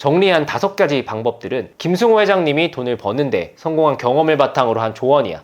정리한 5가지 방법들은 김승호 회장님이 돈을 버는데 성공한 경험을 바탕으로 한 조언이야.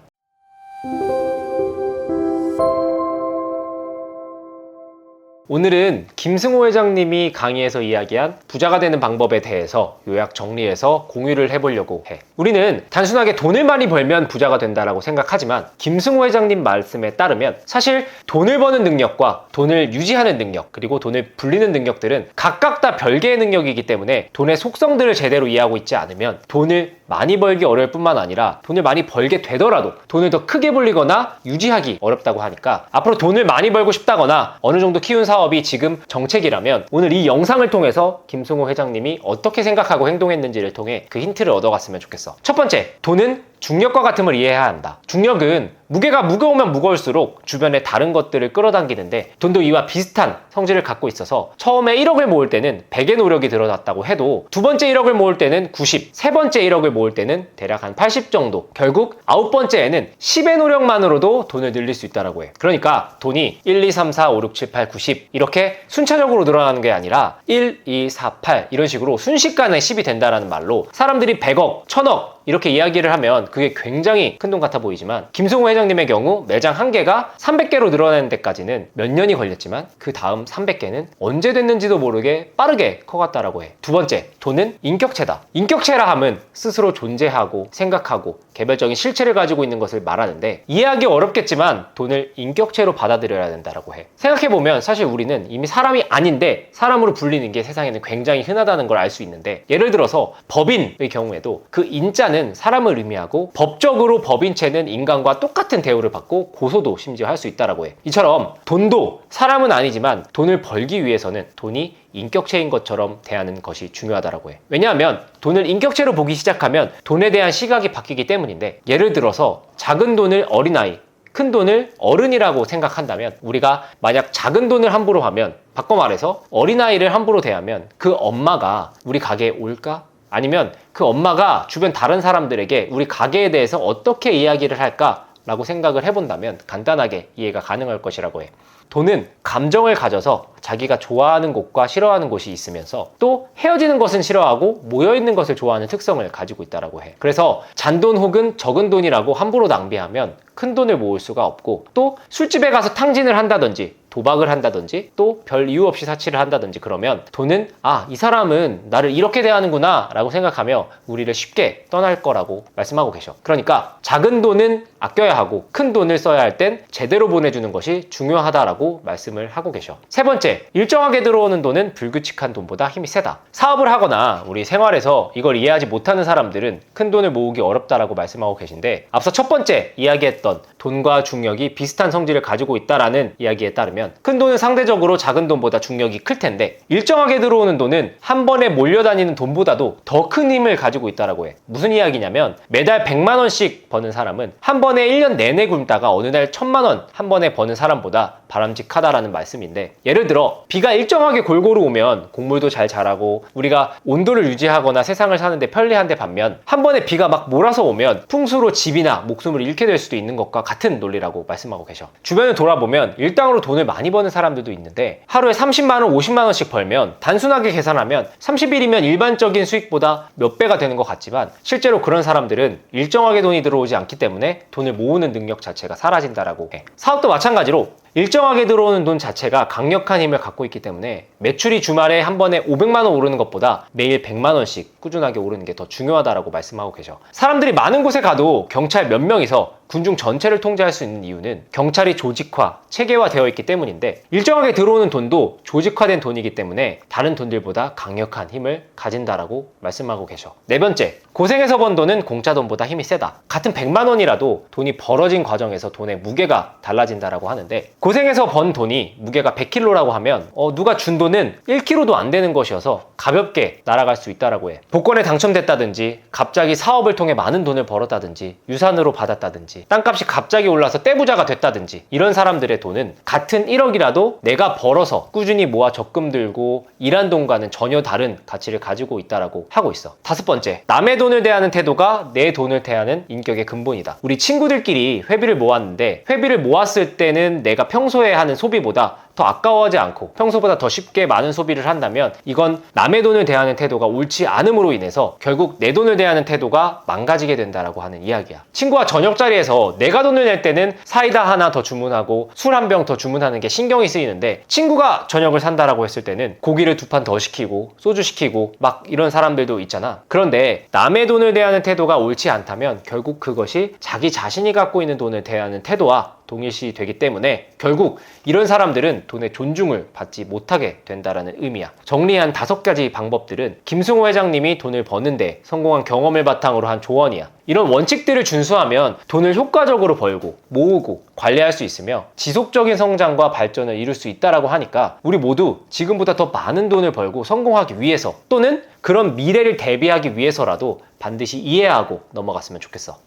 오늘은 김승호 회장님이 강의에서 이야기한 부자가 되는 방법에 대해서 요약 정리해서 공유를 해보려고 해. 우리는 단순하게 돈을 많이 벌면 부자가 된다라고 생각하지만 김승호 회장님 말씀에 따르면 사실 돈을 버는 능력과 돈을 유지하는 능력 그리고 돈을 불리는 능력들은 각각 다 별개의 능력이기 때문에 돈의 속성들을 제대로 이해하고 있지 않으면 돈을 많이 벌기 어려울 뿐만 아니라 돈을 많이 벌게 되더라도 돈을 더 크게 불리거나 유지하기 어렵다고 하니까 앞으로 돈을 많이 벌고 싶다거나 어느 정도 키운 사업이 지금 정책이라면 오늘 이 영상을 통해서 김승호 회장님이 어떻게 생각하고 행동했는지를 통해 그 힌트를 얻어갔으면 좋겠어. 첫 번째, 돈은 중력과 같음을 이해해야 한다. 중력은 무게가 무거우면 무거울수록 주변에 다른 것들을 끌어당기는데 돈도 이와 비슷한 성질을 갖고 있어서 처음에 1억을 모을 때는 100의 노력이 들어갔다고 해도 두 번째 1억을 모을 때는 90, 세 번째 1억을 모을 때는 대략 한 80 정도, 결국 9번째에는 10의 노력만으로도 돈을 늘릴 수 있다고 해. 그러니까 돈이 1, 2, 3, 4, 5, 6, 7, 8, 90 이렇게 순차적으로 늘어나는 게 아니라 1, 2, 4, 8 이런 식으로 순식간에 10이 된다라는 말로 사람들이 100억, 1000억 이렇게 이야기를 하면 그게 굉장히 큰 돈 같아 보이지만 김승호 회장님의 경우 매장 1개가 300개로 늘어나는 데까지는 몇 년이 걸렸지만 그 다음 300개는 언제 됐는지도 모르게 빠르게 커갔다라고 해. 두 번째, 돈은 인격체다. 인격체라 함은 스스로 존재하고 생각하고 개별적인 실체를 가지고 있는 것을 말하는데 이해하기 어렵겠지만 돈을 인격체로 받아들여야 된다라고 해. 생각해보면 사실 우리는 이미 사람이 아닌데 사람으로 불리는 게 세상에는 굉장히 흔하다는 걸 알 수 있는데 예를 들어서 법인의 경우에도 그 인자는 사람을 의미하고 법적으로 법인체는 인간과 똑같은 대우를 받고 고소도 심지어 할 수 있다라고 해. 이처럼 돈도 사람은 아니지만 돈을 벌기 위해서는 돈이 인격체인 것처럼 대하는 것이 중요하다고 해. 왜냐하면 돈을 인격체로 보기 시작하면 돈에 대한 시각이 바뀌기 때문인데 예를 들어서 작은 돈을 어린아이 큰 돈을 어른이라고 생각한다면 우리가 만약 작은 돈을 함부로 하면 바꿔 말해서 어린아이를 함부로 대하면 그 엄마가 우리 가게에 올까? 아니면 그 엄마가 주변 다른 사람들에게 우리 가게에 대해서 어떻게 이야기를 할까? 라고 생각을 해본다면 간단하게 이해가 가능할 것이라고 해. 돈은 감정을 가져서 자기가 좋아하는 곳과 싫어하는 곳이 있으면서 또 헤어지는 것은 싫어하고 모여있는 것을 좋아하는 특성을 가지고 있다고 해. 그래서 잔돈 혹은 적은 돈이라고 함부로 낭비하면 큰 돈을 모을 수가 없고 또 술집에 가서 탕진을 한다든지 도박을 한다든지 또 별 이유 없이 사치를 한다든지 그러면 돈은 이 사람은 나를 이렇게 대하는구나 라고 생각하며 우리를 쉽게 떠날 거라고 말씀하고 계셔. 그러니까 작은 돈은 아껴야 하고 큰 돈을 써야 할 땐 제대로 보내주는 것이 중요하다라고 말씀을 하고 계셔. 세 번째, 일정하게 들어오는 돈은 불규칙한 돈보다 힘이 세다. 사업을 하거나 우리 생활에서 이걸 이해하지 못하는 사람들은 큰 돈을 모으기 어렵다라고 말씀하고 계신데 앞서 첫 번째 이야기했던 돈과 중력이 비슷한 성질을 가지고 있다라는 이야기에 따르면 큰 돈은 상대적으로 작은 돈보다 중력이 클 텐데 일정하게 들어오는 돈은 한 번에 몰려다니는 돈보다도 더 큰 힘을 가지고 있다라고 해. 무슨 이야기냐면 매달 100만 원씩 버는 사람은 한 번에 1년 내내 굶다가 어느 날 1000만 원 한 번에 버는 사람보다 바람직하다라는 말씀인데 예를 들어 비가 일정하게 골고루 오면 곡물도 잘 자라고 우리가 온도를 유지하거나 세상을 사는데 편리한데 반면 한 번에 비가 막 몰아서 오면 풍수로 집이나 목숨을 잃게 될 수도 있는 것과 같은 논리라고 말씀하고 계셔. 주변을 돌아보면 일당으로 돈을 많이 버는 사람들도 있는데 하루에 30만 원, 50만 원씩 벌면 단순하게 계산하면 30일이면 일반적인 수익보다 몇 배가 되는 것 같지만 실제로 그런 사람들은 일정하게 돈이 들어오지 않기 때문에 돈을 모으는 능력 자체가 사라진다라고 해. 사업도 마찬가지로 일정하게 들어오는 돈 자체가 강력한 힘을 갖고 있기 때문에 매출이 주말에 한 번에 500만 원 오르는 것보다 매일 100만 원씩 꾸준하게 오르는 게 더 중요하다라고 말씀하고 계셔. 사람들이 많은 곳에 가도 경찰 몇 명이서 군중 전체를 통제할 수 있는 이유는 경찰이 조직화, 체계화되어 있기 때문인데 일정하게 들어오는 돈도 조직화된 돈이기 때문에 다른 돈들보다 강력한 힘을 가진다라고 말씀하고 계셔. 네 번째, 고생해서 번 돈은 공짜 돈보다 힘이 세다. 같은 100만 원이라도 돈이 벌어진 과정에서 돈의 무게가 달라진다라고 하는데 고생해서 번 돈이 무게가 100kg라고 하면 누가 준 돈은 1kg도 안 되는 것이어서 가볍게 날아갈 수 있다라고 해. 복권에 당첨됐다든지 갑자기 사업을 통해 많은 돈을 벌었다든지 유산으로 받았다든지 땅값이 갑자기 올라서 떼부자가 됐다든지 이런 사람들의 돈은 같은 1억이라도 내가 벌어서 꾸준히 모아 적금 들고 일한 돈과는 전혀 다른 가치를 가지고 있다라고 하고 있어. 다섯 번째, 남의 돈을 대하는 태도가 내 돈을 대하는 인격의 근본이다. 우리 친구들끼리 회비를 모았는데 회비를 모았을 때는 내가 평소에 하는 소비보다 더 더 아까워하지 않고 평소보다 더 쉽게 많은 소비를 한다면 이건 남의 돈을 대하는 태도가 옳지 않음으로 인해서 결국 내 돈을 대하는 태도가 망가지게 된다라고 하는 이야기야. 친구와 저녁 자리에서 내가 돈을 낼 때는 사이다 하나 더 주문하고 술 한 병 더 주문하는 게 신경이 쓰이는데, 친구가 저녁을 산다라고 했을 때는 고기를 2판 더 시키고 소주 시키고 막 이런 사람들도 있잖아. 그런데 남의 돈을 대하는 태도가 옳지 않다면 결국 그것이 자기 자신이 갖고 있는 돈을 대하는 태도와 동일시 되기 때문에 결국 이런 사람들은 돈의 존중을 받지 못하게 된다라는 의미야. 정리한 5가지 방법들은 김승호 회장님이 돈을 버는데 성공한 경험을 바탕으로 한 조언이야. 이런 원칙들을 준수하면 돈을 효과적으로 벌고 모으고 관리할 수 있으며 지속적인 성장과 발전을 이룰 수 있다라고 하니까 우리 모두 지금보다 더 많은 돈을 벌고 성공하기 위해서, 또는 그런 미래를 대비하기 위해서라도 반드시 이해하고 넘어갔으면 좋겠어.